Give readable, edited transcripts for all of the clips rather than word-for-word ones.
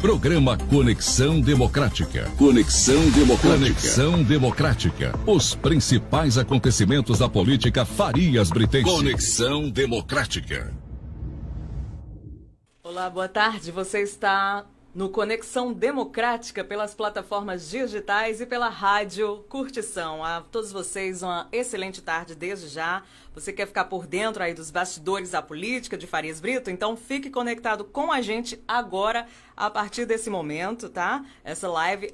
Programa Conexão Democrática. Conexão Democrática. Conexão Democrática. Os principais acontecimentos da política Farias-Britense. Conexão Democrática. Olá, boa tarde. Você está no Conexão Democrática pelas plataformas digitais e pela rádio Curtição. A todos vocês uma excelente tarde desde já. Você quer ficar por dentro aí dos bastidores da política de Farias Brito? Então fique conectado com a gente agora, a partir desse momento, tá? Essa live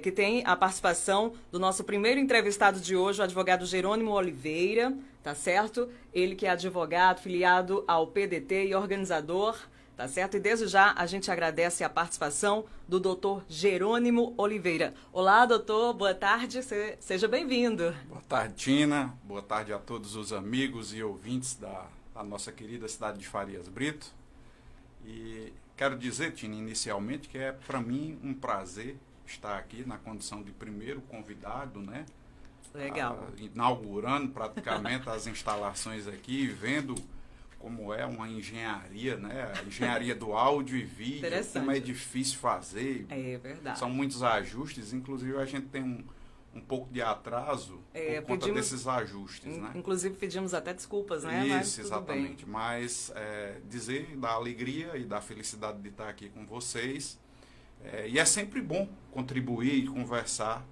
que tem a participação do nosso primeiro entrevistado de hoje, o advogado Jerônimo Oliveira, tá certo? Ele que é advogado, filiado ao PDT e organizador, tá certo? E desde já a gente agradece a participação do doutor Jerônimo Oliveira. Olá, doutor, boa tarde, seja bem-vindo. Boa tarde, Tina. Boa tarde a todos os amigos e ouvintes da nossa querida cidade de Farias Brito. E quero dizer, Tina, inicialmente, que é para mim um prazer estar aqui na condição de primeiro convidado, né? Legal. Inaugurando praticamente as instalações aqui, vendo como é uma engenharia, né? A engenharia do áudio e vídeo, como é difícil fazer. É verdade. São muitos ajustes, inclusive a gente tem um pouco de atraso por conta desses ajustes, né? Inclusive pedimos até desculpas, né? Isso, mas tudo exatamente. bem. Mas dizer da alegria e da felicidade de estar aqui com vocês. E é sempre bom contribuir e conversar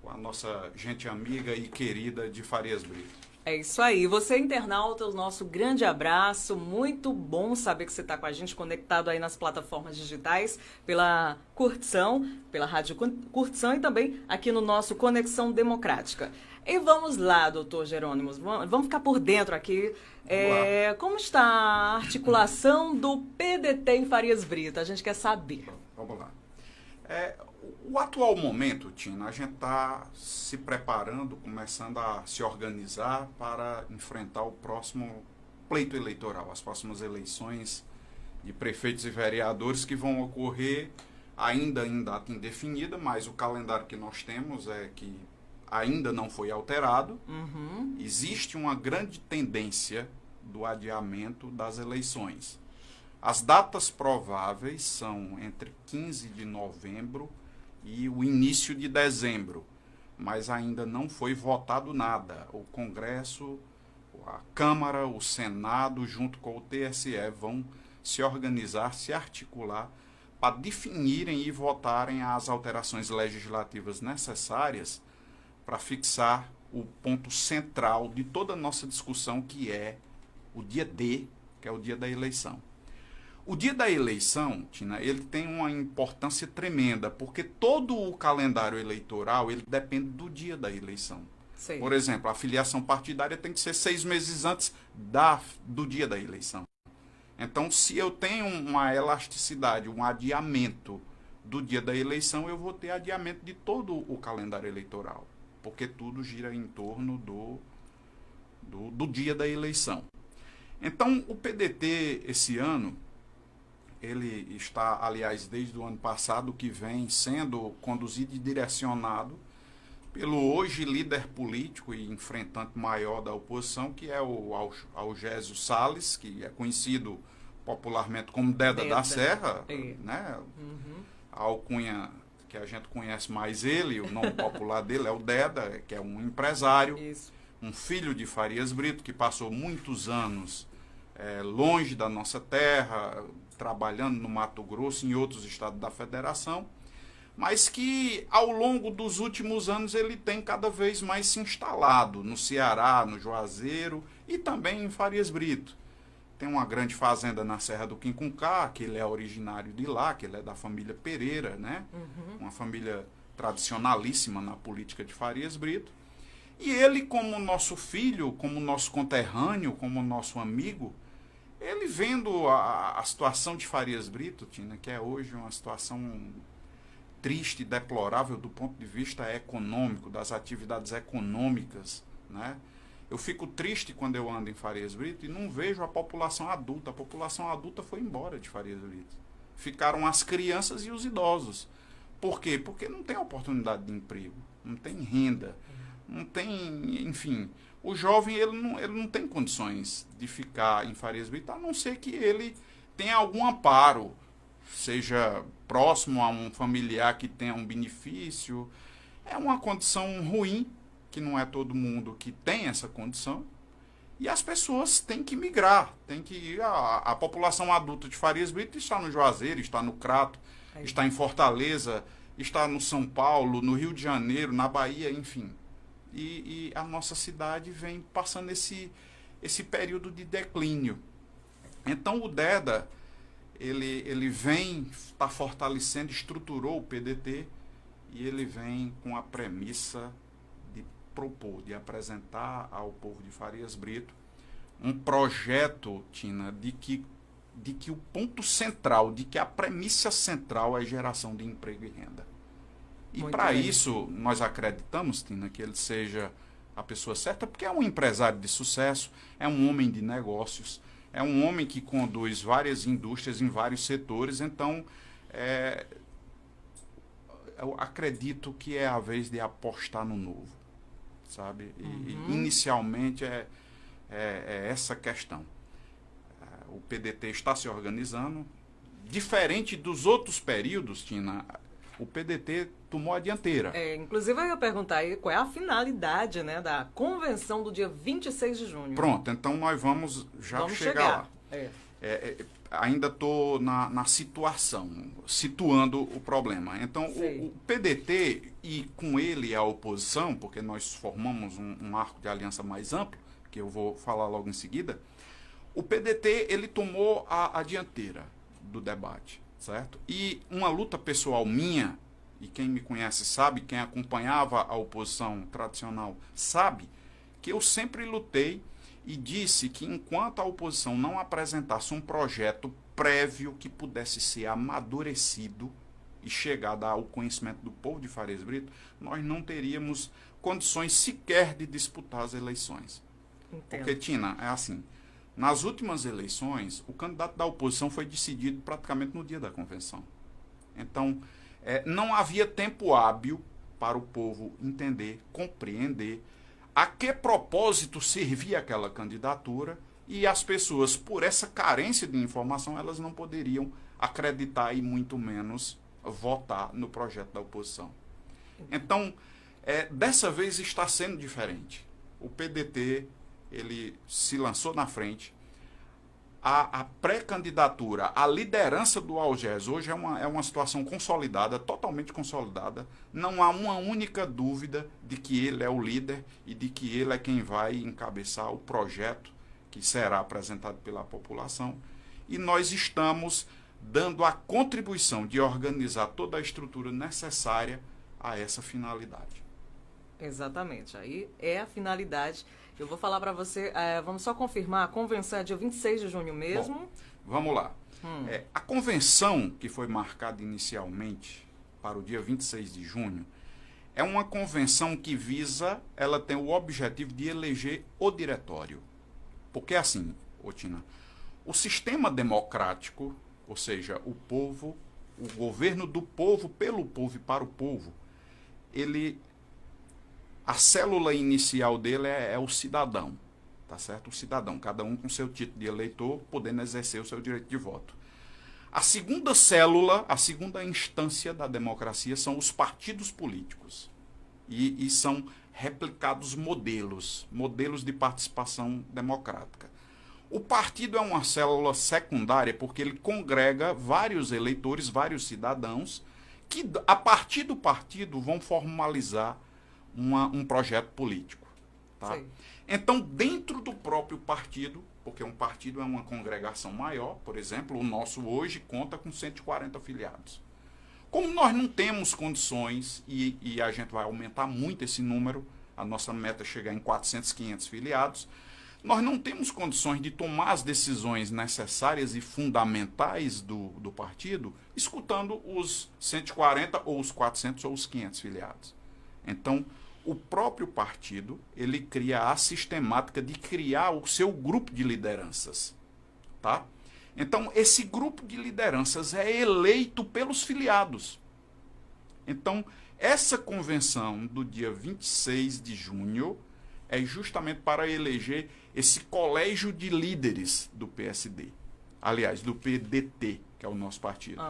com a nossa gente amiga e querida de Farias Brito. É isso aí. Você, internauta, o nosso grande abraço. Muito bom saber que você está com a gente conectado aí nas plataformas digitais, pela Curtição, pela Rádio Curtição e também aqui no nosso Conexão Democrática. E vamos lá, doutor Jerônimo, vamos ficar por dentro aqui. Como está a articulação do PDT em Farias Brito? A gente quer saber. Vamos lá. O atual momento, Tina, a gente está se preparando, começando a se organizar para enfrentar o próximo pleito eleitoral, as próximas eleições de prefeitos e vereadores que vão ocorrer ainda em data indefinida, mas o calendário que nós temos é que ainda não foi alterado. Uhum. Existe uma grande tendência do adiamento das eleições. As datas prováveis são entre 15 de novembro e o início de dezembro, mas ainda não foi votado nada. O Congresso, a Câmara, o Senado, junto com o TSE, vão se organizar, se articular para definirem e votarem as alterações legislativas necessárias para fixar o ponto central de toda a nossa discussão, que é o dia D, que é o dia da eleição. O dia da eleição, Tina, ele tem uma importância tremenda, porque todo o calendário eleitoral ele depende do dia da eleição. Sim. Por exemplo, a filiação partidária tem que ser 6 meses antes do dia da eleição. Então, se eu tenho uma elasticidade, um adiamento do dia da eleição, eu vou ter adiamento de todo o calendário eleitoral, porque tudo gira em torno do dia da eleição. Então, o PDT, esse ano, ele está, aliás, desde o ano passado, que vem sendo conduzido e direcionado pelo hoje líder político e enfrentante maior da oposição, que é o Algésio Salles, que é conhecido popularmente como Deda da Serra, né? Uhum. A alcunha que a gente conhece mais ele, o nome popular dele é o Deda, que é um empresário, um filho de Farias Brito, que passou muitos anos longe da nossa terra, trabalhando no Mato Grosso e em outros estados da federação, mas que ao longo dos últimos anos ele tem cada vez mais se instalado no Ceará, no Juazeiro e também em Farias Brito. Tem uma grande fazenda na Serra do Quincunçá, que ele é originário de lá, que ele é da família Pereira, né? Uhum. Uma família tradicionalíssima na política de Farias Brito. E ele, como nosso filho, como nosso conterrâneo, como nosso amigo, ele vendo a situação de Farias Brito, Tina, que é hoje uma situação triste e deplorável do ponto de vista econômico, das atividades econômicas, né? Eu fico triste quando eu ando em Farias Brito e não vejo a população adulta. A população adulta foi embora de Farias Brito. Ficaram as crianças e os idosos. Por quê? Porque não tem oportunidade de emprego, não tem renda, não tem, enfim... O jovem ele não tem condições de ficar em Farias Brito, a não ser que ele tenha algum amparo, seja próximo a um familiar que tenha um benefício. É uma condição ruim, que não é todo mundo que tem essa condição. E as pessoas têm que migrar, têm que ir. A população adulta de Farias Brito está no Juazeiro, está no Crato, está em Fortaleza, está no São Paulo, no Rio de Janeiro, na Bahia, enfim. E a nossa cidade vem passando esse período de declínio. Então o DEDA, ele vem, está fortalecendo, estruturou o PDT, e ele vem com a premissa de propor, de apresentar ao povo de Farias Brito um projeto, Tina, de que o ponto central, de que a premissa central é a geração de emprego e renda. E para isso, nós acreditamos, Tina, que ele seja a pessoa certa, porque é um empresário de sucesso, é um homem de negócios, é um homem que conduz várias indústrias em vários setores. Então, eu acredito que é a vez de apostar no novo, sabe? E inicialmente é essa questão. O PDT está se organizando. Diferente dos outros períodos, Tina, o PDT tomou a dianteira. Inclusive, eu ia perguntar aí qual é a finalidade, né, da convenção do dia 26 de junho. Pronto, então nós vamos chegar lá. Ainda estou na situação, situando o problema. Então, o PDT, e com ele a oposição, porque nós formamos um arco de aliança mais amplo, que eu vou falar logo em seguida, o PDT ele tomou a dianteira do debate, certo? E uma luta pessoal minha, e quem me conhece sabe, quem acompanhava a oposição tradicional sabe, que eu sempre lutei e disse que enquanto a oposição não apresentasse um projeto prévio que pudesse ser amadurecido e chegado ao conhecimento do povo de Farias Brito, nós não teríamos condições sequer de disputar as eleições. Entendo. Porque, Tina, é assim, nas últimas eleições, o candidato da oposição foi decidido praticamente no dia da convenção. Então, não havia tempo hábil para o povo entender, compreender a que propósito servia aquela candidatura, e as pessoas, por essa carência de informação, elas não poderiam acreditar e muito menos votar no projeto da oposição. Então, dessa vez está sendo diferente. O PDT, ele se lançou na frente. A pré-candidatura, a liderança do Algés hoje é uma situação consolidada, totalmente consolidada. Não há uma única dúvida de que ele é o líder e de que ele é quem vai encabeçar o projeto que será apresentado pela população. E nós estamos dando a contribuição de organizar toda a estrutura necessária a essa finalidade. Exatamente, aí é a finalidade. Eu vou falar para você, vamos só confirmar, a convenção é dia 26 de junho mesmo? Bom, vamos lá. A convenção que foi marcada inicialmente para o dia 26 de junho é uma convenção que ela tem o objetivo de eleger o diretório. Porque assim, Tina, o sistema democrático, ou seja, o povo, o governo do povo, pelo povo e para o povo, a célula inicial dele é o cidadão, tá certo? O cidadão, cada um com seu título de eleitor, podendo exercer o seu direito de voto. A segunda célula, a segunda instância da democracia são os partidos políticos. E são replicados modelos de participação democrática. O partido é uma célula secundária porque ele congrega vários eleitores, vários cidadãos, que a partir do partido vão formalizar um projeto político. Tá? Então, dentro do próprio partido, porque um partido é uma congregação maior, por exemplo, o nosso hoje conta com 140 filiados. Como nós não temos condições, e a gente vai aumentar muito esse número, a nossa meta é chegar em 400, 500 filiados, nós não temos condições de tomar as decisões necessárias e fundamentais do partido, escutando os 140 ou os 400 ou os 500 filiados. Então, o próprio partido, ele cria a sistemática de criar o seu grupo de lideranças, tá? Então, esse grupo de lideranças é eleito pelos filiados. Então, essa convenção do dia 26 de junho é justamente para eleger esse colégio de líderes do PSD. Aliás, do PDT, que é o nosso partido.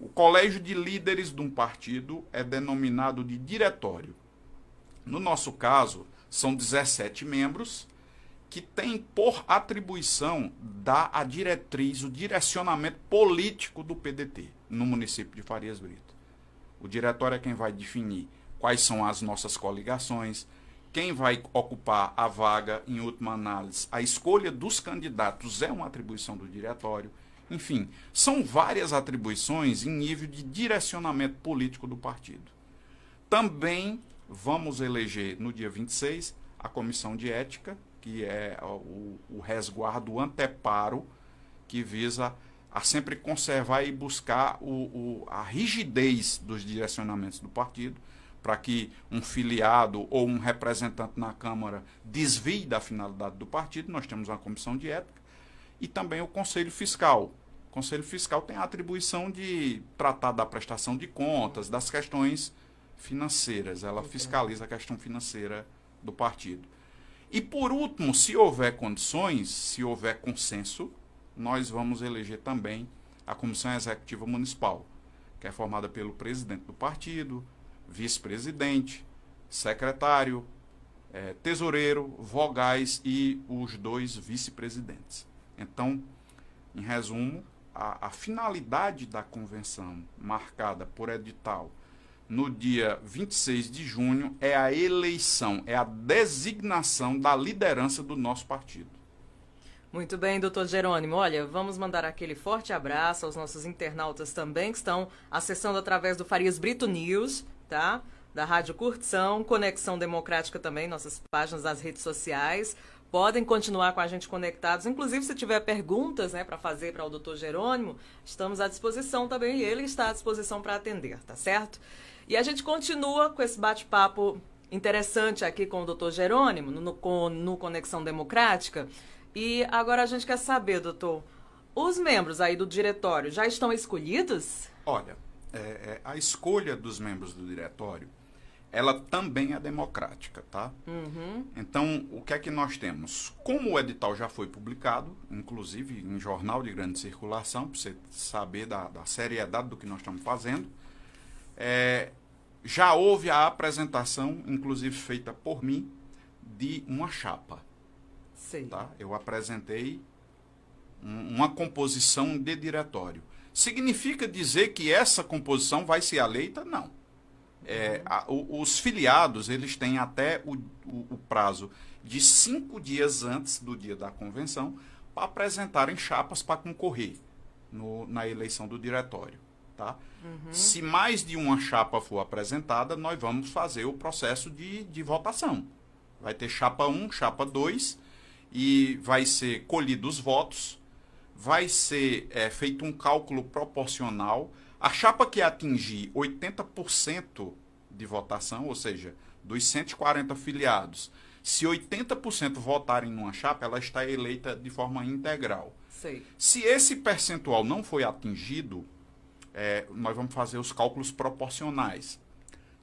O colégio de líderes de um partido é denominado de diretório. No nosso caso, são 17 membros que têm por atribuição dar a diretriz, o direcionamento político do PDT no município de Farias Brito. O diretório é quem vai definir quais são as nossas coligações, quem vai ocupar a vaga, em última análise. A escolha dos candidatos é uma atribuição do diretório. Enfim, são várias atribuições em nível de direcionamento político do partido. Também vamos eleger no dia 26 a comissão de ética, que é o resguardo, o anteparo, que visa a sempre conservar e buscar a rigidez dos direcionamentos do partido, para que um filiado ou um representante na Câmara desvie da finalidade do partido. Nós temos uma comissão de ética e também o Conselho Fiscal. O Conselho Fiscal tem a atribuição de tratar da prestação de contas, das questões financeiras. Ela fiscaliza a questão financeira do partido. E, por último, se houver condições, se houver consenso, nós vamos eleger também a Comissão Executiva Municipal, que é formada pelo presidente do partido, vice-presidente, secretário, tesoureiro, vogais e os 2 vice-presidentes. Então, em resumo, a finalidade da convenção marcada por edital no dia 26 de junho é a eleição, é a designação da liderança do nosso partido. Muito bem, doutor Jerônimo. Olha, vamos mandar aquele forte abraço aos nossos internautas também, que estão acessando através do Farias Brito News, tá? Da Rádio Curtição, Conexão Democrática também, nossas páginas das redes sociais. Podem continuar com a gente conectados. Inclusive, se tiver perguntas, né, para fazer para o doutor Jerônimo, estamos à disposição também. E ele está à disposição para atender, tá certo? E a gente continua com esse bate-papo interessante aqui com o doutor Jerônimo, no Conexão Democrática. E agora a gente quer saber, doutor, os membros aí do diretório já estão escolhidos? Olha, a escolha dos membros do diretório, ela também é democrática, tá? Uhum. Então, o que é que nós temos? Como o edital já foi publicado, inclusive em jornal de grande circulação, para você saber da seriedade do que nós estamos fazendo, já houve a apresentação, inclusive feita por mim, de uma chapa. Sei. Tá? Eu apresentei uma composição de diretório. Significa dizer que essa composição vai ser eleita? Não. Os filiados, eles têm até o prazo de 5 dias antes do dia da convenção para apresentarem chapas para concorrer na eleição do diretório. Tá? Uhum. Se mais de uma chapa for apresentada, nós vamos fazer o processo de votação. Vai ter chapa 1, chapa 2, e vai ser colhidos os votos, vai ser feito um cálculo proporcional. A chapa que atingir 80% de votação, ou seja, dos 140 filiados, se 80% votarem numa chapa, ela está eleita de forma integral. Sei. Se esse percentual não foi atingido, nós vamos fazer os cálculos proporcionais.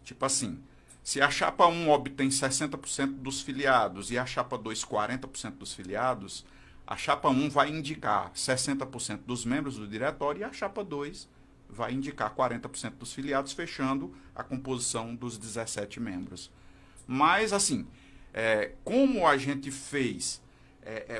Tipo assim, se a chapa 1 obtém 60% dos filiados e a chapa 2 40% dos filiados, a chapa 1 vai indicar 60% dos membros do diretório e a chapa 2 vai indicar 40% dos filiados, fechando a composição dos 17 membros. Mas, assim, como a gente fez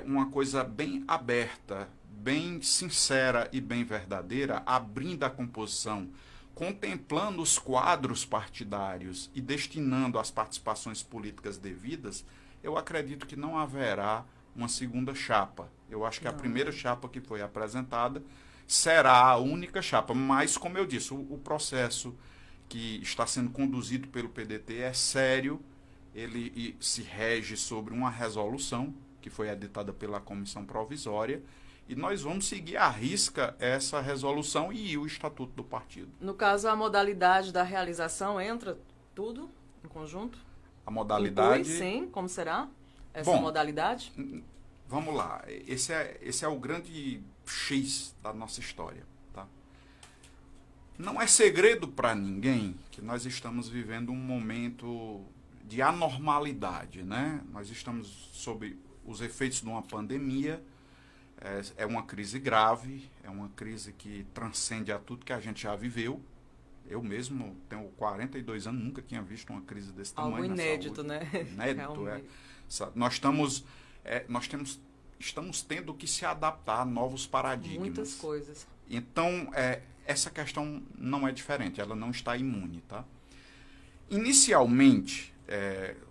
uma coisa bem aberta, bem sincera e bem verdadeira, abrindo a composição, contemplando os quadros partidários e destinando as participações políticas devidas, eu acredito que não haverá uma segunda chapa. Eu acho que a primeira chapa que foi apresentada será a única chapa. Mas, como eu disse, o processo que está sendo conduzido pelo PDT é sério. Ele se rege sobre uma resolução que foi editada pela comissão provisória. E nós vamos seguir à risca essa resolução e o estatuto do partido. No caso, a modalidade da realização entra tudo em conjunto? A modalidade... Inclui, sim, como será essa Bom, modalidade? Vamos lá. Esse é o grande X da nossa história. Tá? Não é segredo para ninguém que nós estamos vivendo um momento de anormalidade, né? Nós estamos sob os efeitos de uma pandemia. É uma crise grave, é uma crise que transcende a tudo que a gente já viveu. Eu mesmo tenho 42 anos, nunca tinha visto uma crise desse tamanho. Algo inédito, né? Inédito, estamos tendo que se adaptar a novos paradigmas. Muitas coisas. Então, essa questão não é diferente, ela não está imune, tá? Inicialmente,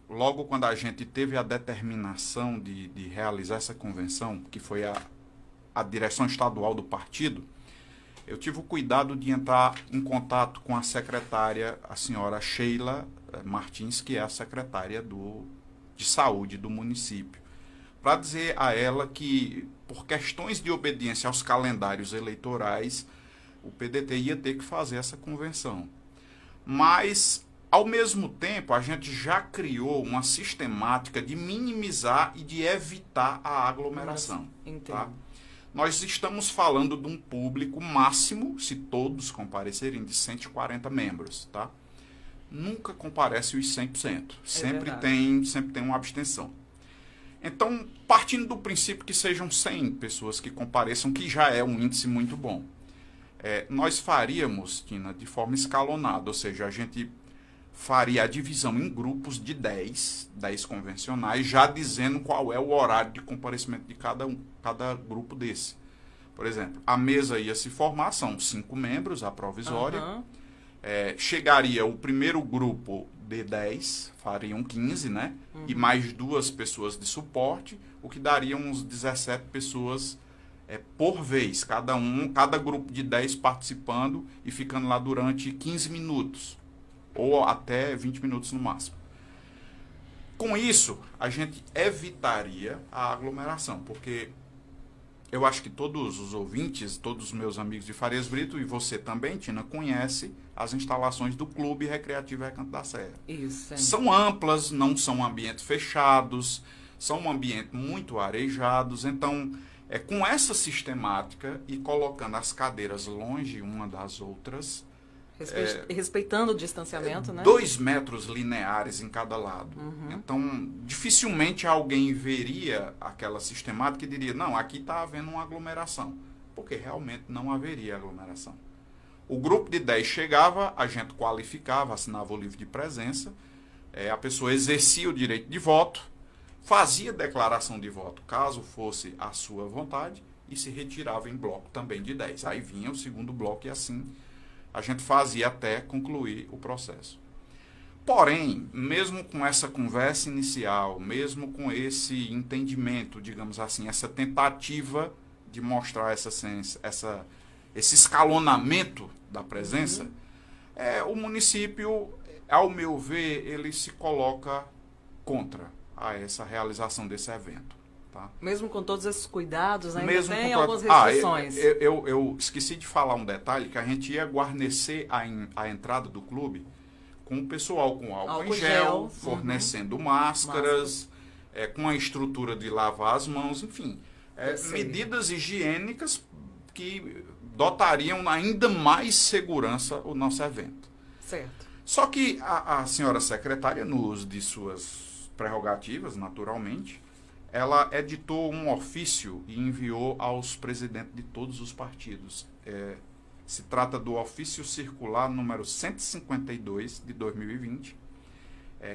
logo quando a gente teve a determinação de realizar essa convenção, que foi a direção estadual do partido, eu tive o cuidado de entrar em contato com a secretária, a senhora Sheila Martins, que é a secretária de saúde do município, para dizer a ela que, por questões de obediência aos calendários eleitorais, o PDT ia ter que fazer essa convenção. Mas, ao mesmo tempo, a gente já criou uma sistemática de minimizar e de evitar a aglomeração. Tá? Nós estamos falando de um público máximo, se todos comparecerem, de 140 membros. Tá? Nunca comparece os 100%. Sempre tem uma abstenção. Então, partindo do princípio que sejam 100 pessoas que compareçam, que já é um índice muito bom, nós faríamos, Tina, de forma escalonada, ou seja, a gente faria a divisão em grupos de 10 convencionais, já dizendo qual é o horário de comparecimento de cada grupo desse. Por exemplo, a mesa ia se formar, são 5 membros, a provisória. Uhum. Chegaria o primeiro grupo de 10, fariam 15, né? Uhum. E mais 2 pessoas de suporte, o que daria uns 17 pessoas por vez, cada grupo de 10 participando e ficando lá durante 15 minutos. Ou até 20 minutos no máximo. Com isso, a gente evitaria a aglomeração, porque eu acho que todos os ouvintes, todos os meus amigos de Farias Brito, e você também, Tina, conhece as instalações do Clube Recreativo Recanto da Serra. Isso. São amplas, não são ambientes fechados, são ambientes muito arejados, então, com essa sistemática e colocando as cadeiras longe uma das outras, respeitando o distanciamento, né? 2 metros lineares em cada lado. Uhum. Então, dificilmente alguém veria aquela sistemática e diria, não, aqui está havendo uma aglomeração. Porque realmente não haveria aglomeração. O grupo de 10 chegava, a gente qualificava, assinava o livro de presença, a pessoa exercia o direito de voto, fazia declaração de voto, caso fosse a sua vontade, e se retirava em bloco também de 10. Aí vinha o segundo bloco e assim a gente fazia até concluir o processo. Porém, mesmo com essa conversa inicial, mesmo com esse entendimento, digamos assim, essa tentativa de mostrar esse escalonamento da presença, o município, ao meu ver, ele se coloca contra essa realização desse evento. Tá? Mesmo com todos esses cuidados, né? Mesmo tem com algumas restrições. Eu esqueci de falar um detalhe, que a gente ia guarnecer a entrada do clube com o pessoal com álcool em gel, fornecendo máscaras, com a estrutura de lavar as mãos, enfim. Medidas higiênicas que dotariam ainda mais segurança o nosso evento. Certo. Só que a senhora secretária, no uso de suas prerrogativas, naturalmente, ela editou um ofício e enviou aos presidentes de todos os partidos. Se trata do ofício circular número 152 de 2020,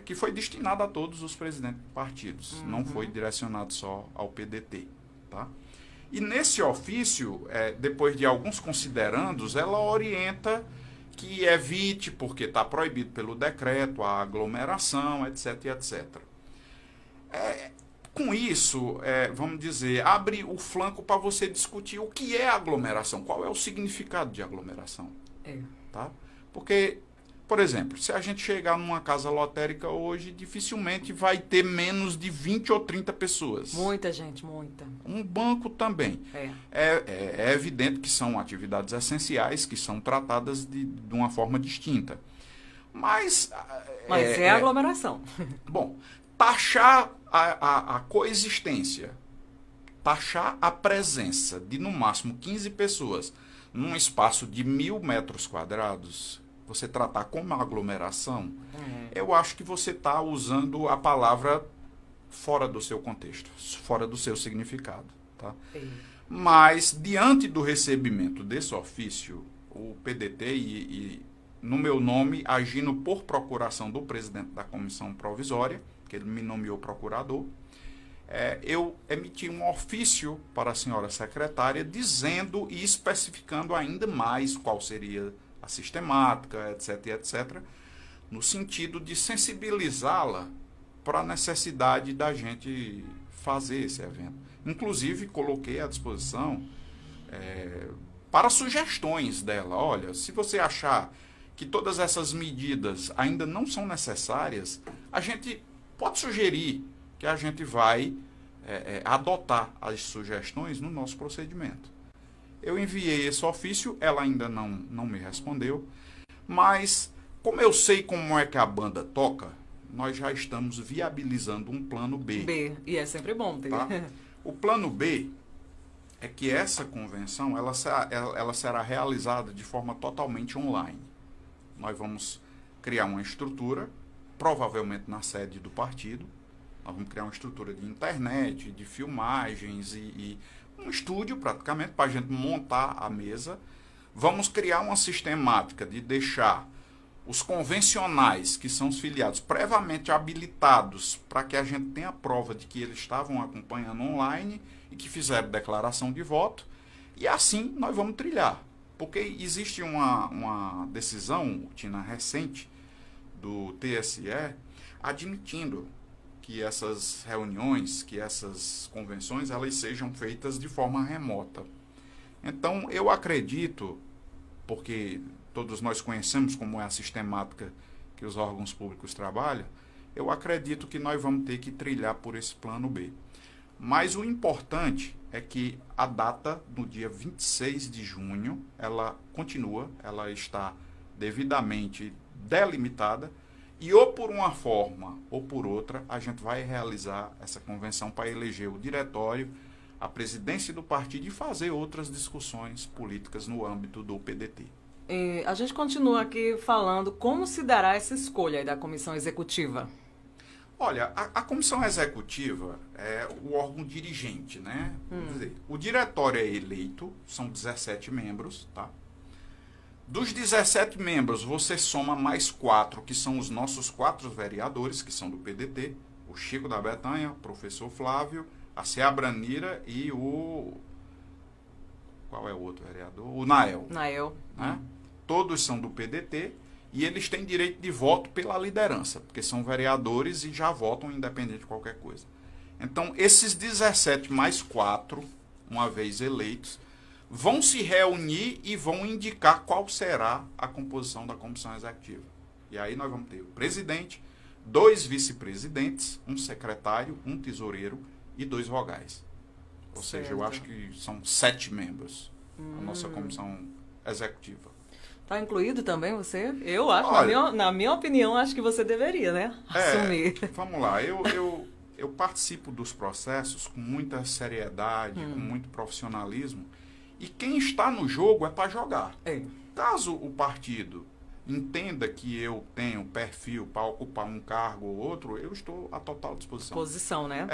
que foi destinado a todos os presidentes de partidos, não foi direcionado só ao PDT. Tá? E nesse ofício, depois de alguns considerandos, ela orienta que evite, porque está proibido pelo decreto, a aglomeração, etc, etc. Com isso, vamos dizer, abre o flanco para você discutir o que é aglomeração, qual é o significado de aglomeração. Tá? Porque, por exemplo, se a gente chegar numa casa lotérica hoje, dificilmente vai ter menos de 20 ou 30 pessoas. Muita gente, muita. Um banco também. É evidente que são atividades essenciais, que são tratadas de uma forma distinta. Mas é aglomeração. Bom, taxar a coexistência, taxar a presença de no máximo 15 pessoas num espaço de 1.000 metros quadrados, você tratar como aglomeração, eu acho que você está usando a palavra fora do seu contexto, fora do seu significado. Tá? Mas, diante do recebimento desse ofício, o PDT e no meu nome, agindo por procuração do presidente da comissão provisória, que ele me nomeou procurador, eu emiti um ofício para a senhora secretária dizendo e especificando ainda mais qual seria a sistemática, etc, etc, no sentido de sensibilizá-la para a necessidade da gente fazer esse evento. Inclusive, coloquei à disposição para sugestões dela. Olha, se você achar que todas essas medidas ainda não são necessárias, a gente pode sugerir que a gente vai adotar as sugestões no nosso procedimento. Eu enviei esse ofício, ela ainda não me respondeu, mas como eu sei como é que a banda toca, nós já estamos viabilizando um plano B. E é sempre bom ter. Tá? O plano B é que essa convenção ela será realizada de forma totalmente online. Nós vamos criar uma estrutura, provavelmente na sede do partido. Nós vamos criar uma estrutura de internet, de filmagens e um estúdio praticamente para a gente montar a mesa. Vamos criar uma sistemática de deixar os convencionais, que são os filiados, previamente habilitados para que a gente tenha a prova de que eles estavam acompanhando online e que fizeram declaração de voto. E assim nós vamos trilhar. Porque existe uma decisão, Tina, recente do TSE admitindo que essas reuniões, que essas convenções, elas sejam feitas de forma remota. Então, eu acredito, porque todos nós conhecemos como é a sistemática que os órgãos públicos trabalham, eu acredito que nós vamos ter que trilhar por esse plano B. Mas o importante é que a data, no dia 26 de junho, ela continua, ela está devidamente delimitada, e ou por uma forma ou por outra, a gente vai realizar essa convenção para eleger o diretório, a presidência do partido e fazer outras discussões políticas no âmbito do PDT. A gente continua aqui falando como se dará essa escolha aí da comissão executiva. Olha, a comissão executiva é o órgão dirigente, né? Quer dizer, o diretório é eleito, são 17 membros, tá? Dos 17 membros, você soma mais 4, que são os nossos 4 vereadores, que são do PDT, o Chico da Betanha, o professor Flávio, a Seabranira e o... Qual é o outro vereador? O Nael. Né? Todos são do PDT. E eles têm direito de voto pela liderança, porque são vereadores e já votam independente de qualquer coisa. Então, esses 17 mais 4, uma vez eleitos, vão se reunir e vão indicar qual será a composição da comissão executiva. E aí nós vamos ter o presidente, 2 vice-presidentes, um secretário, um tesoureiro e 2 vogais. Ou seja, eu acho que são 7 membros a nossa comissão executiva. Está incluído também você? Eu acho, olha, na minha opinião, acho que você deveria, né? Assumir. Vamos lá, eu participo dos processos com muita seriedade, com muito profissionalismo, e quem está no jogo é para jogar. Caso o partido entenda que eu tenho perfil para ocupar um cargo ou outro, eu estou à total disposição. Posição, né?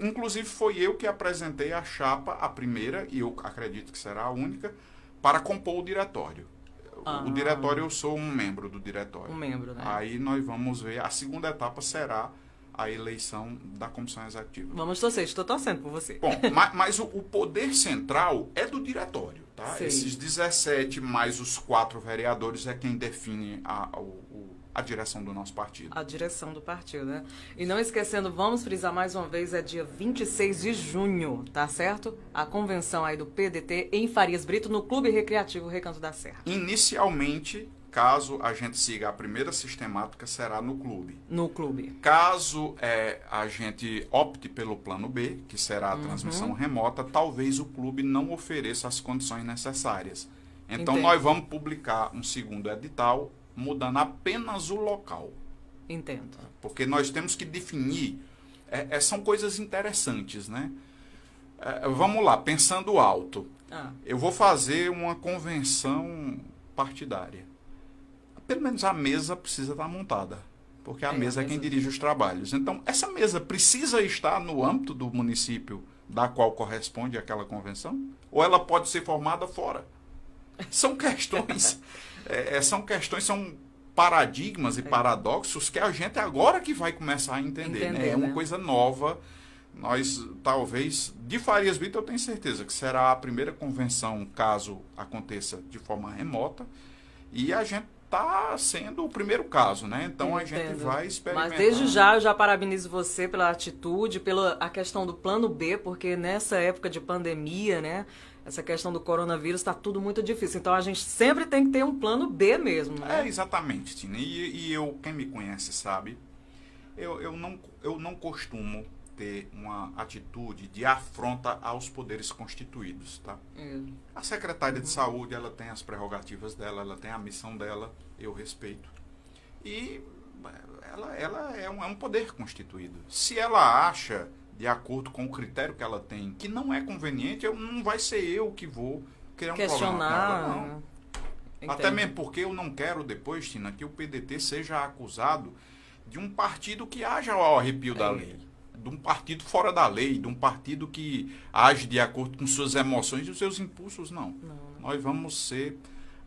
Inclusive foi eu que apresentei a chapa, a primeira, e eu acredito que será a única, para compor o diretório. O diretório, eu sou um membro do diretório. Um membro, né? Aí nós vamos ver, a segunda etapa será a eleição da comissão executiva. Vamos torcer, estou torcendo por você. Bom, mas o poder central é do diretório, tá? Sei. Esses 17 mais os 4 vereadores é quem define a direção do nosso partido. A direção do partido, né? E não esquecendo, vamos frisar mais uma vez, é dia 26 de junho, tá certo? A convenção aí do PDT em Farias Brito, no Clube Recreativo Recanto da Serra. Inicialmente, caso a gente siga a primeira sistemática, será no clube. No clube. Caso a gente opte pelo plano B, que será a transmissão remota, talvez o clube não ofereça as condições necessárias. Então, nós vamos publicar um segundo edital, mudando apenas o local. Entendo. Porque nós temos que definir, são coisas interessantes, né? Vamos lá, pensando alto. Eu vou fazer uma convenção partidária. Pelo menos a mesa precisa estar montada, porque a mesa é quem dirige os trabalhos. Então, essa mesa precisa estar no âmbito do município da qual corresponde aquela convenção? Ou ela pode ser formada fora? São questões, são paradigmas e paradoxos que a gente agora que vai começar a entender, né? É uma coisa nova. Nós, talvez, de Farias Brito, eu tenho certeza que será a primeira convenção, caso aconteça de forma remota, e a gente está sendo o primeiro caso, né? Então a gente vai experimentar. Mas desde já eu já parabenizo você pela atitude, pela a questão do plano B, porque nessa época de pandemia, né? Essa questão do coronavírus está tudo muito difícil. Então a gente sempre tem que ter um plano B mesmo, né? Exatamente, Tina. E eu, quem me conhece sabe, eu não costumo ter uma atitude de afronta aos poderes constituídos, tá? A secretária de saúde, ela tem as prerrogativas dela, ela tem a missão dela, eu respeito. E ela é um poder constituído. Se ela acha, de acordo com o critério que ela tem, que não é conveniente, não vai ser eu que vou criar um problema com ela, não. Até mesmo porque eu não quero depois, Tina, que o PDT seja acusado de um partido que haja ao arrepio da lei. De um partido fora da lei, de um partido que age de acordo com suas emoções e os seus impulsos, não. Nós vamos ser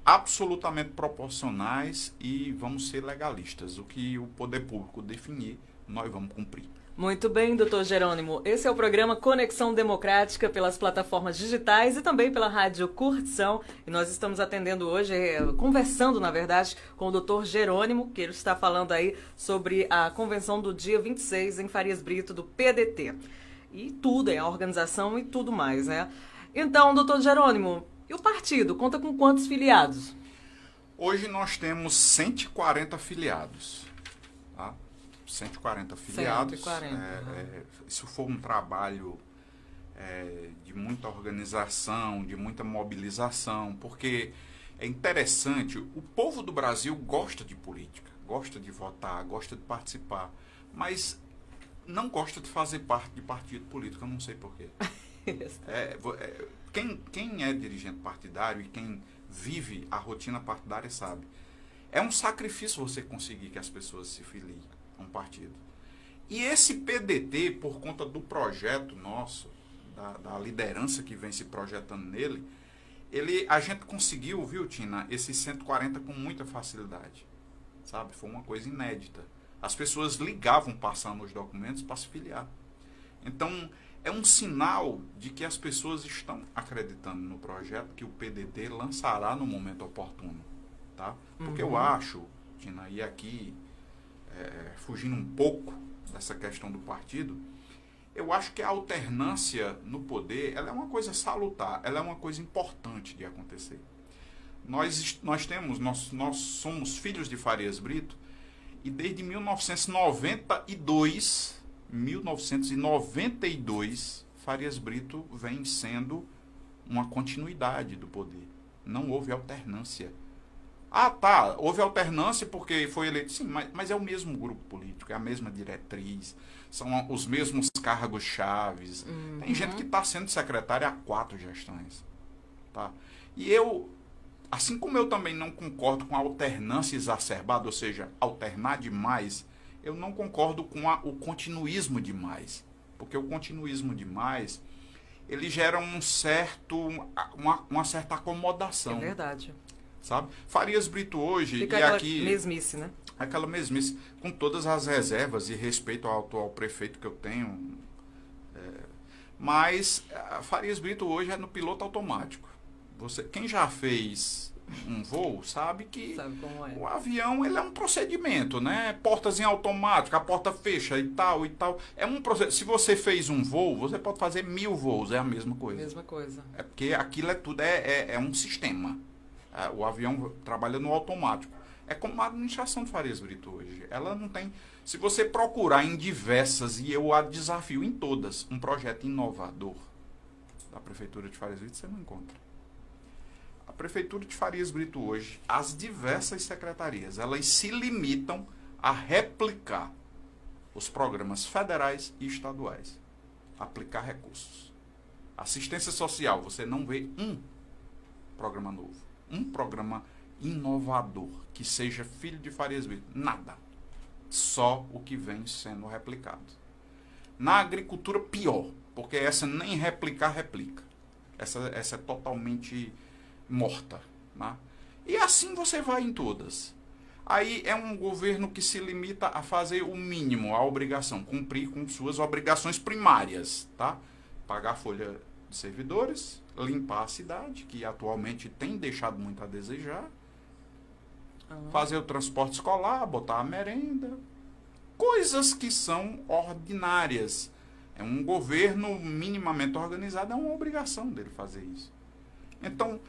absolutamente proporcionais e vamos ser legalistas. O que o poder público definir, nós vamos cumprir. Muito bem, doutor Jerônimo. Esse é o programa Conexão Democrática pelas plataformas digitais e também pela Rádio Curtição. E nós estamos atendendo hoje, conversando, na verdade, com o doutor Jerônimo, que ele está falando aí sobre a convenção do dia 26 em Farias Brito, do PDT. E tudo, a organização e tudo mais, né? Então, doutor Jerônimo, e o partido? Conta com quantos filiados? Hoje nós temos 140 filiados, tá? 140 filiados. 140, isso foi um trabalho de muita organização, de muita mobilização, porque é interessante, o povo do Brasil gosta de política, gosta de votar, gosta de participar, mas não gosta de fazer parte de partido político, eu não sei porquê. Quem é dirigente partidário e quem vive a rotina partidária sabe. É um sacrifício você conseguir que as pessoas se filiem um partido. E esse PDT, por conta do projeto nosso, da liderança que vem se projetando nele, a gente conseguiu, viu, Tina, esses 140 com muita facilidade. Sabe? Foi uma coisa inédita. As pessoas ligavam passando os documentos para se filiar. Então, é um sinal de que as pessoas estão acreditando no projeto que o PDT lançará no momento oportuno. Tá? Porque eu acho, Tina, e aqui fugindo um pouco dessa questão do partido, eu acho que a alternância no poder, ela é uma coisa salutar, ela é uma coisa importante de acontecer. Nós somos filhos de Farias Brito e desde 1992, Farias Brito vem sendo uma continuidade do poder. Não houve alternância. Tá, houve alternância porque foi eleito. Sim, mas é o mesmo grupo político, é a mesma diretriz, são os mesmos cargos chaves. Tem gente que está sendo secretária há 4 gestões. Tá? E eu, assim como eu também não concordo com a alternância exacerbada, ou seja, alternar demais, eu não concordo com o continuismo demais. Porque o continuismo demais, ele gera uma certa acomodação. É verdade. Sabe? Farias Brito hoje, fica e aquela aqui... mesmice, né? Aquela mesmice, com todas as reservas e respeito ao atual prefeito que eu tenho. Mas Farias Brito hoje é no piloto automático. Quem já fez um voo sabe que o avião ele é um procedimento, né? Portas em automático, a porta fecha e tal e tal. É um processo. Se você fez um voo, você pode fazer 1000 voos, é a mesma coisa. Mesma coisa. É porque aquilo é um sistema. O avião trabalha no automático. É como a administração de Farias Brito hoje. Ela não tem... Se você procurar em diversas, e eu a desafio em todas, um projeto inovador da Prefeitura de Farias Brito, você não encontra. A Prefeitura de Farias Brito hoje, as diversas secretarias, elas se limitam a replicar os programas federais e estaduais. Aplicar recursos. Assistência social, você não vê um programa novo. Um programa inovador, que seja filho de Farias Brito. Nada. Só o que vem sendo replicado. Na agricultura, pior. porque essa nem replica. Essa é totalmente morta, né? E assim você vai em todas. Aí é um governo que se limita a fazer o mínimo, a obrigação, cumprir com suas obrigações primárias, tá? Pagar a folha de servidores, limpar a cidade, que atualmente tem deixado muito a desejar, fazer o transporte escolar, botar a merenda, coisas que são ordinárias. É um governo minimamente organizado, é uma obrigação dele fazer isso. Então,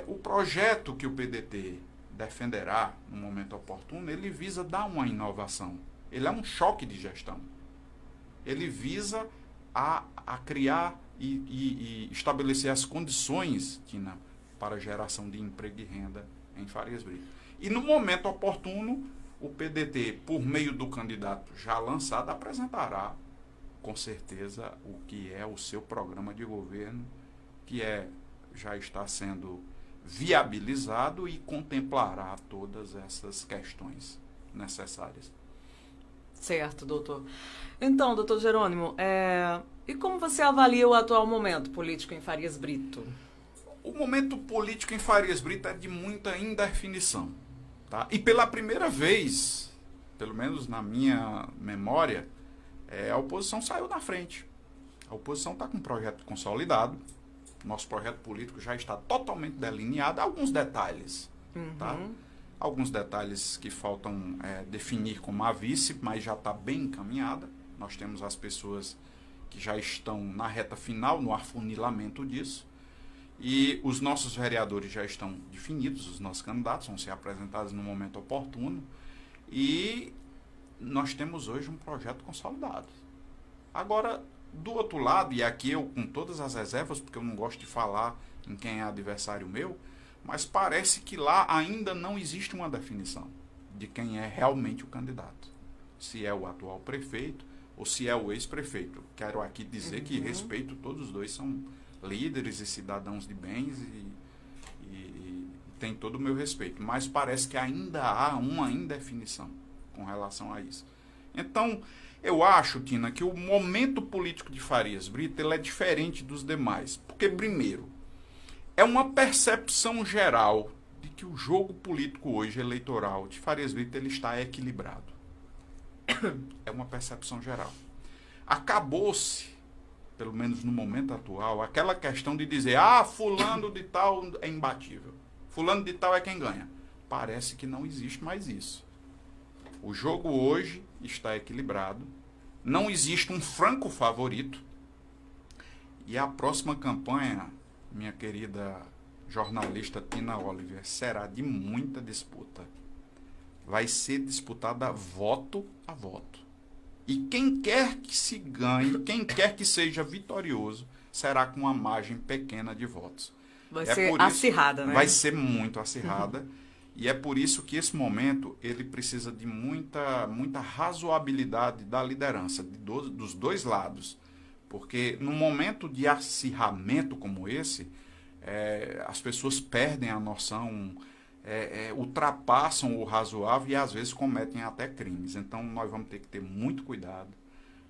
o projeto que o PDT defenderá no momento oportuno, ele visa dar uma inovação. Ele é um choque de gestão. Ele visa a criar e estabelecer as condições, Tina, para a geração de emprego e renda em Farias Brito. E no momento oportuno, o PDT, por meio do candidato já lançado, apresentará com certeza o que é o seu programa de governo, que já está sendo viabilizado e contemplará todas essas questões necessárias. Certo, doutor. Então, doutor Jerônimo, e como você avalia o atual momento político em Farias Brito? O momento político em Farias Brito é de muita indefinição, tá? E pela primeira vez, pelo menos na minha memória, a oposição saiu na frente. A oposição está com um projeto consolidado. Nosso projeto político já está totalmente delineado. Alguns detalhes, tá? Alguns detalhes que faltam definir como a vice, mas já está bem encaminhada. Nós temos as pessoas que já estão na reta final, no afunilamento disso. E os nossos vereadores já estão definidos, os nossos candidatos vão ser apresentados no momento oportuno. E nós temos hoje um projeto consolidado. Agora, do outro lado, e aqui eu com todas as reservas, porque eu não gosto de falar em quem é adversário meu, mas parece que lá ainda não existe uma definição de quem é realmente o candidato. Se é o atual prefeito ou se é o ex-prefeito. Quero aqui dizer que respeito, todos os dois são líderes e cidadãos de bens e tem todo o meu respeito. Mas parece que ainda há uma indefinição com relação a isso. Então, eu acho, Tina, que o momento político de Farias Brito ele é diferente dos demais. Porque, primeiro, é uma percepção geral de que o jogo político hoje, eleitoral, de Farias Brito, ele está equilibrado. É uma percepção geral. Acabou-se, pelo menos no momento atual, aquela questão de dizer, fulano de tal é imbatível. Fulano de tal é quem ganha. Parece que não existe mais isso. O jogo hoje está equilibrado, não existe um franco favorito, e a próxima campanha, minha querida jornalista Tina Oliver, será de muita disputa. Vai ser disputada voto a voto. E quem quer que se ganhe, quem quer que seja vitorioso, será com uma margem pequena de votos. Vai ser acirrada, né? Vai ser muito acirrada. E é por isso que esse momento ele precisa de muita razoabilidade da liderança, dos dois lados. Porque no momento de acirramento como esse, as pessoas perdem a noção, ultrapassam o razoável e às vezes cometem até crimes. Então nós vamos ter que ter muito cuidado.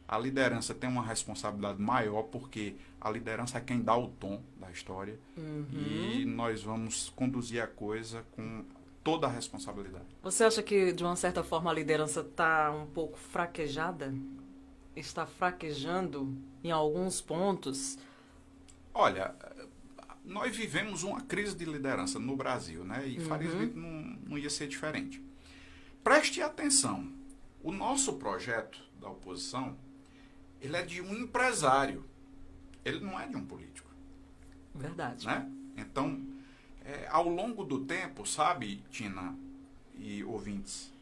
A liderança tem uma responsabilidade maior porque a liderança é quem dá o tom da história. E nós vamos conduzir a coisa com toda a responsabilidade. Você acha que, de uma certa forma, a liderança está um pouco fraquejada? Está fraquejando em alguns pontos? Olha, nós vivemos uma crise de liderança no Brasil, né? E Farias Brito não ia ser diferente. Preste atenção. O nosso projeto da oposição, ele é de um empresário. Ele não é de um político. Verdade. Né? Então, ao longo do tempo, sabe, Tina e ouvintes,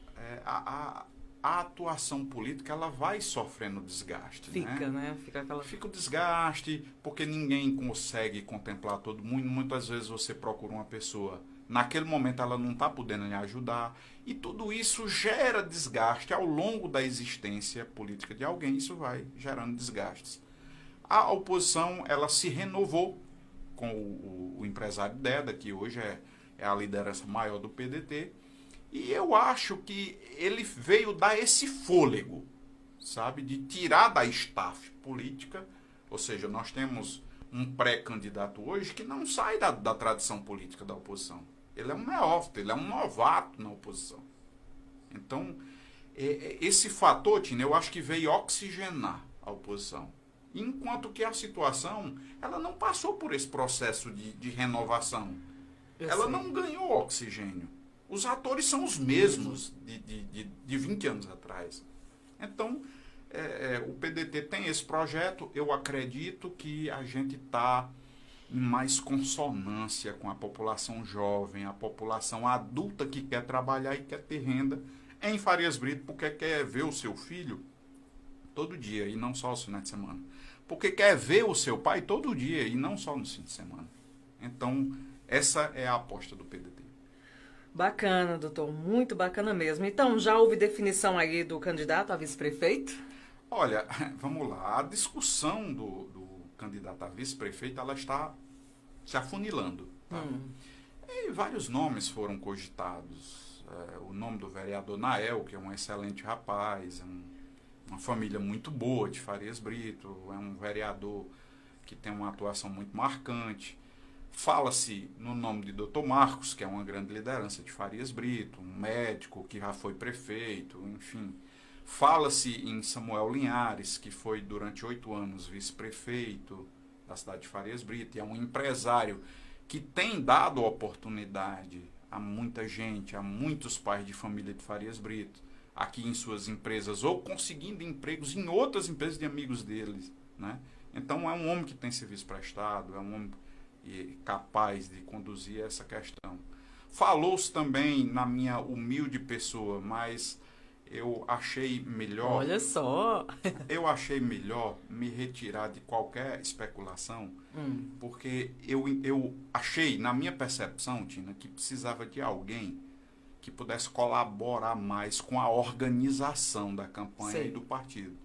a atuação política ela vai sofrendo desgaste. Fica, né? Fica o desgaste, porque ninguém consegue contemplar todo mundo. Muitas vezes você procura uma pessoa, naquele momento ela não está podendo lhe ajudar, e tudo isso gera desgaste ao longo da existência política de alguém, isso vai gerando desgastes. A oposição, ela se renovou com o empresário Deda, que hoje é a liderança maior do PDT, e eu acho que ele veio dar esse fôlego, sabe, de tirar da staff política Ou seja, nós temos um pré-candidato hoje que não sai da tradição política da oposição. Ele é um neófito, ele é um novato na oposição. Então, esse fator, Tina, eu acho que veio oxigenar a oposição. Enquanto que a situação, ela não passou por esse processo de renovação. Ela não ganhou oxigênio. Os atores são os mesmos de 20 anos atrás. Então, o PDT tem esse projeto. Eu acredito que a gente está em mais consonância com a população jovem, a população adulta que quer trabalhar e quer ter renda em Farias Brito, porque quer ver o seu filho todo dia e não só os finais de semana. Porque quer ver o seu pai todo dia e não só no fim de semana. Então, essa é a aposta do PDT. Bacana, doutor. Muito bacana mesmo. Então, já houve definição aí do candidato a vice-prefeito? Olha, vamos lá. A discussão do candidato a vice-prefeito, ela está se afunilando. Tá? E vários nomes foram cogitados. O nome do vereador Nael, que é um excelente rapaz, uma família muito boa de Farias Brito, é um vereador que tem uma atuação muito marcante. Fala-se no nome de Dr. Marcos, que é uma grande liderança de Farias Brito, um médico que já foi prefeito, enfim. Fala-se em Samuel Linhares, que foi durante 8 anos vice-prefeito da cidade de Farias Brito, e é um empresário que tem dado oportunidade a muita gente, a muitos pais de família de Farias Brito, aqui em suas empresas, ou conseguindo empregos em outras empresas de amigos deles, né? Então é um homem que tem serviço prestado, é um homem capaz de conduzir essa questão. Falou-se também na minha humilde pessoa, mas eu achei melhor... Olha só! Eu achei melhor me retirar de qualquer especulação, porque eu achei, na minha percepção, Tina, que precisava de alguém que pudesse colaborar mais com a organização da campanha e do partido.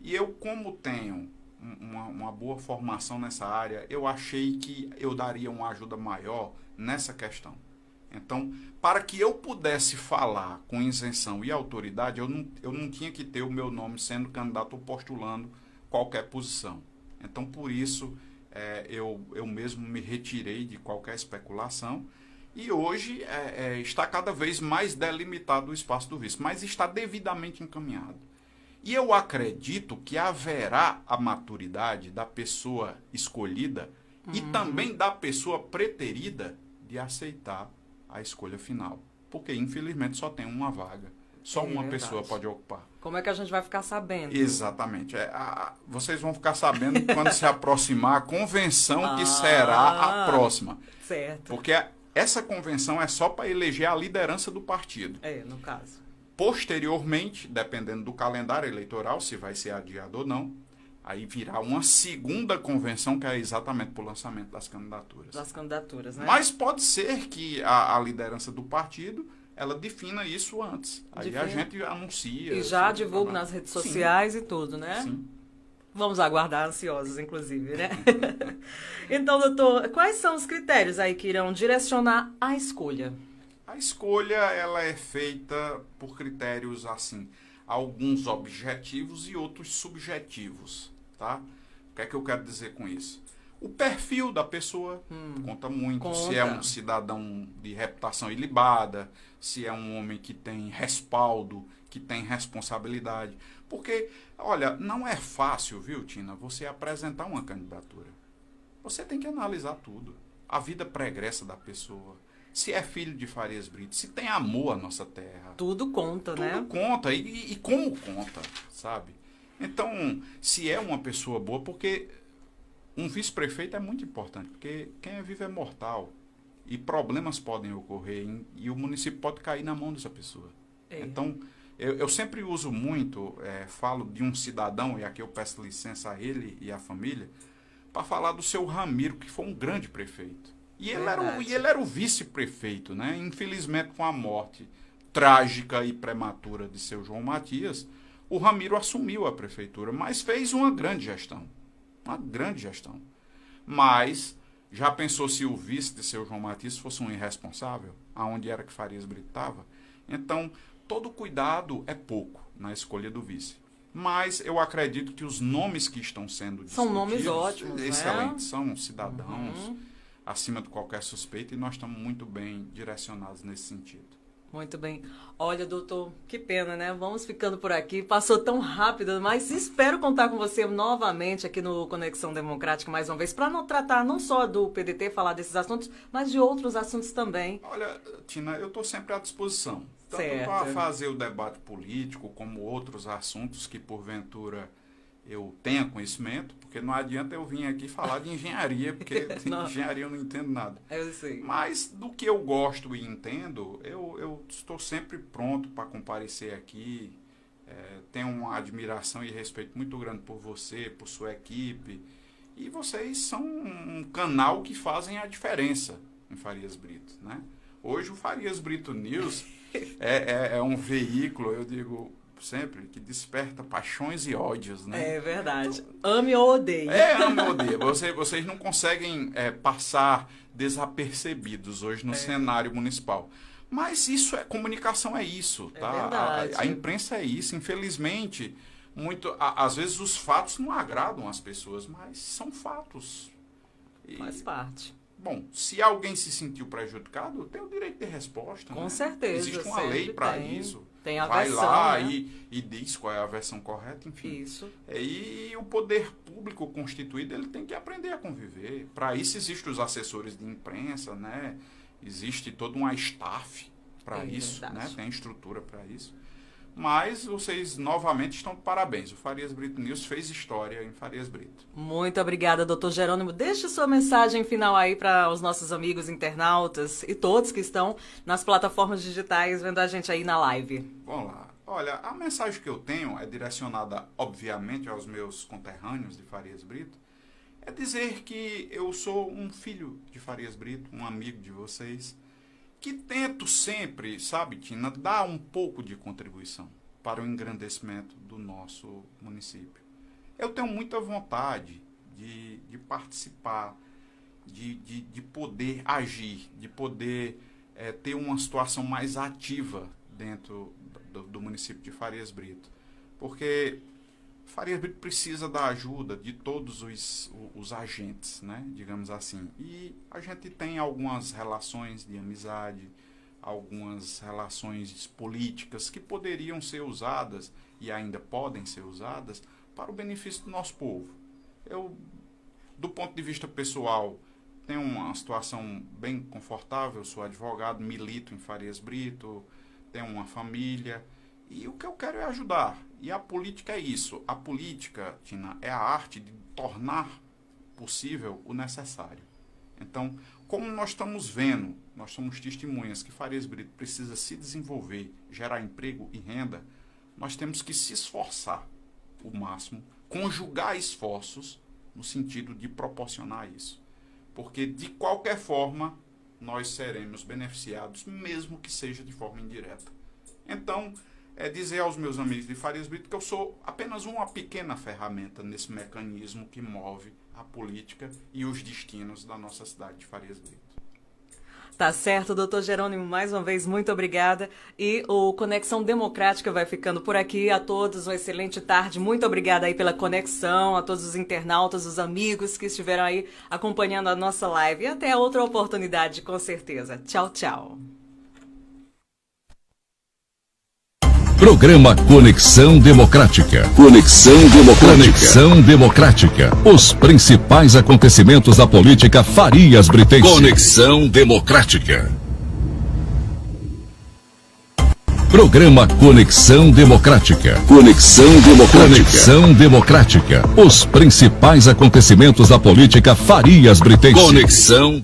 E eu, como tenho uma boa formação nessa área, eu achei que eu daria uma ajuda maior nessa questão. Então, para que eu pudesse falar com isenção e autoridade, eu não tinha que ter o meu nome sendo candidato ou postulando qualquer posição. Então, por isso, eu mesmo me retirei de qualquer especulação. E hoje está cada vez mais delimitado o espaço do vice, mas está devidamente encaminhado. E eu acredito que haverá a maturidade da pessoa escolhida e também da pessoa preterida de aceitar a escolha final. Porque, infelizmente, só tem uma vaga. Só uma pessoa pode ocupar. Como é que a gente vai ficar sabendo? Exatamente. Vocês vão ficar sabendo quando se aproximar a convenção que será a próxima. Certo. Porque essa convenção é só para eleger a liderança do partido. No caso. Posteriormente, dependendo do calendário eleitoral, se vai ser adiado ou não, aí virá uma segunda convenção que é exatamente para o lançamento das candidaturas. Das candidaturas, né? Mas pode ser que a liderança do partido, ela defina isso antes. Aí a gente anuncia. E já divulga nas redes sociais e tudo, né? Sim. Vamos aguardar ansiosos, inclusive, né? Então, doutor, quais são os critérios aí que irão direcionar a escolha? A escolha, ela é feita por critérios, assim, alguns objetivos e outros subjetivos, tá? O que é que eu quero dizer com isso? O perfil da pessoa conta muito. Se é um cidadão de reputação ilibada, se é um homem que tem respaldo, que tem responsabilidade. Porque, olha, não é fácil, viu, Tina, você apresentar uma candidatura. Você tem que analisar tudo. A vida pregressa da pessoa. Se é filho de Farias Brito, se tem amor à nossa terra. Tudo conta, né? Tudo conta. E como conta, sabe? Então, se é uma pessoa boa, porque um vice-prefeito é muito importante, porque quem é vivo é mortal. E problemas podem ocorrer e o município pode cair na mão dessa pessoa. Então, eu sempre uso muito, falo de um cidadão, e aqui eu peço licença a ele e à família, para falar do seu Ramiro, que foi um grande prefeito. E ele era o vice-prefeito, né? Infelizmente, com a morte trágica e prematura de seu João Matias, o Ramiro assumiu a prefeitura, mas fez uma grande gestão. Uma grande gestão. Mas, já pensou se o vice de seu João Matias fosse um irresponsável? Aonde era que Farias Brito estava? Então, todo cuidado é pouco na escolha do vice. mas eu acredito que os nomes que estão sendo discutidos... São nomes ótimos, excelentes, são cidadãos acima de qualquer suspeita e nós estamos muito bem direcionados nesse sentido. Muito bem. Olha, doutor, que pena, né? Vamos ficando por aqui. Passou tão rápido, mas espero contar com você novamente aqui no Conexão Democrática mais uma vez, para não tratar não só do PDT, falar desses assuntos, mas de outros assuntos também. Olha, Tina, eu estou sempre à disposição. Tanto Certo. para fazer o debate político, como outros assuntos que, porventura, eu tenha conhecimento, porque não adianta eu vir aqui falar de engenharia, porque de engenharia eu não entendo nada. Eu sei. Mas do que eu gosto e entendo, eu estou sempre pronto para comparecer aqui. Tenho uma admiração e respeito muito grande por você, por sua equipe. E vocês são um canal que fazem a diferença em Farias Brito, né? Hoje o Farias Brito News é um veículo, eu digo sempre, que desperta paixões e ódios, né? É verdade. Ame ou odeie. Ame ou odeie. Vocês não conseguem passar desapercebidos hoje no cenário municipal. Mas comunicação é isso, tá? Verdade. A imprensa é isso. Infelizmente, às vezes os fatos não agradam as pessoas, mas são fatos. Faz parte. Bom, se alguém se sentiu prejudicado, tem o direito de resposta. Com né? certeza. Existe uma lei para isso. Tem a Vai versão, lá né? e diz qual é a versão correta, enfim. Isso. E o poder público constituído, ele tem que aprender a conviver. Para isso existem os assessores de imprensa, né? Existe toda uma staff para isso, né? Tem estrutura para isso. Mas vocês novamente estão de parabéns. O Farias Brito News fez história em Farias Brito. Muito obrigada, doutor Jerônimo. Deixe sua mensagem final aí para os nossos amigos internautas e todos que estão nas plataformas digitais vendo a gente aí na live. Vamos lá. Olha, a mensagem que eu tenho é direcionada, obviamente, aos meus conterrâneos de Farias Brito. É dizer que eu sou um filho de Farias Brito, um amigo de vocês, que tento sempre, sabe, Tina, dar um pouco de contribuição para o engrandecimento do nosso município. Eu tenho muita vontade de participar, de poder agir, de poder ter uma situação mais ativa dentro do município de Farias Brito. Porque Farias Brito precisa da ajuda de todos os agentes, né, digamos assim. E a gente tem algumas relações de amizade, algumas relações políticas que poderiam ser usadas e ainda podem ser usadas para o benefício do nosso povo. Eu, do ponto de vista pessoal, tenho uma situação bem confortável, sou advogado, milito em Farias Brito, tenho uma família. E o que eu quero é ajudar. E a política é isso. A política, Tina, é a arte de tornar possível o necessário. Então, como nós estamos vendo, nós somos testemunhas que Farias Brito precisa se desenvolver, gerar emprego e renda, nós temos que se esforçar o máximo, conjugar esforços no sentido de proporcionar isso. Porque, de qualquer forma, nós seremos beneficiados, mesmo que seja de forma indireta. Então, é dizer aos meus amigos de Farias Brito que eu sou apenas uma pequena ferramenta nesse mecanismo que move a política e os destinos da nossa cidade de Farias Brito. Tá certo, doutor Jerônimo, mais uma vez, muito obrigada. E o Conexão Democrática vai ficando por aqui. A todos, uma excelente tarde. Muito obrigada aí pela conexão, a todos os internautas, os amigos que estiveram aí acompanhando a nossa live. E até outra oportunidade, com certeza. Tchau, tchau. Programa Conexão Democrática. Conexão Democrática. Conexão Democrática. Os principais acontecimentos da política Farias Britense. Conexão Democrática. Programa Conexão Democrática. Conexão Democrática. Conexão Democrática. Os principais acontecimentos da política Farias Britense. Conexão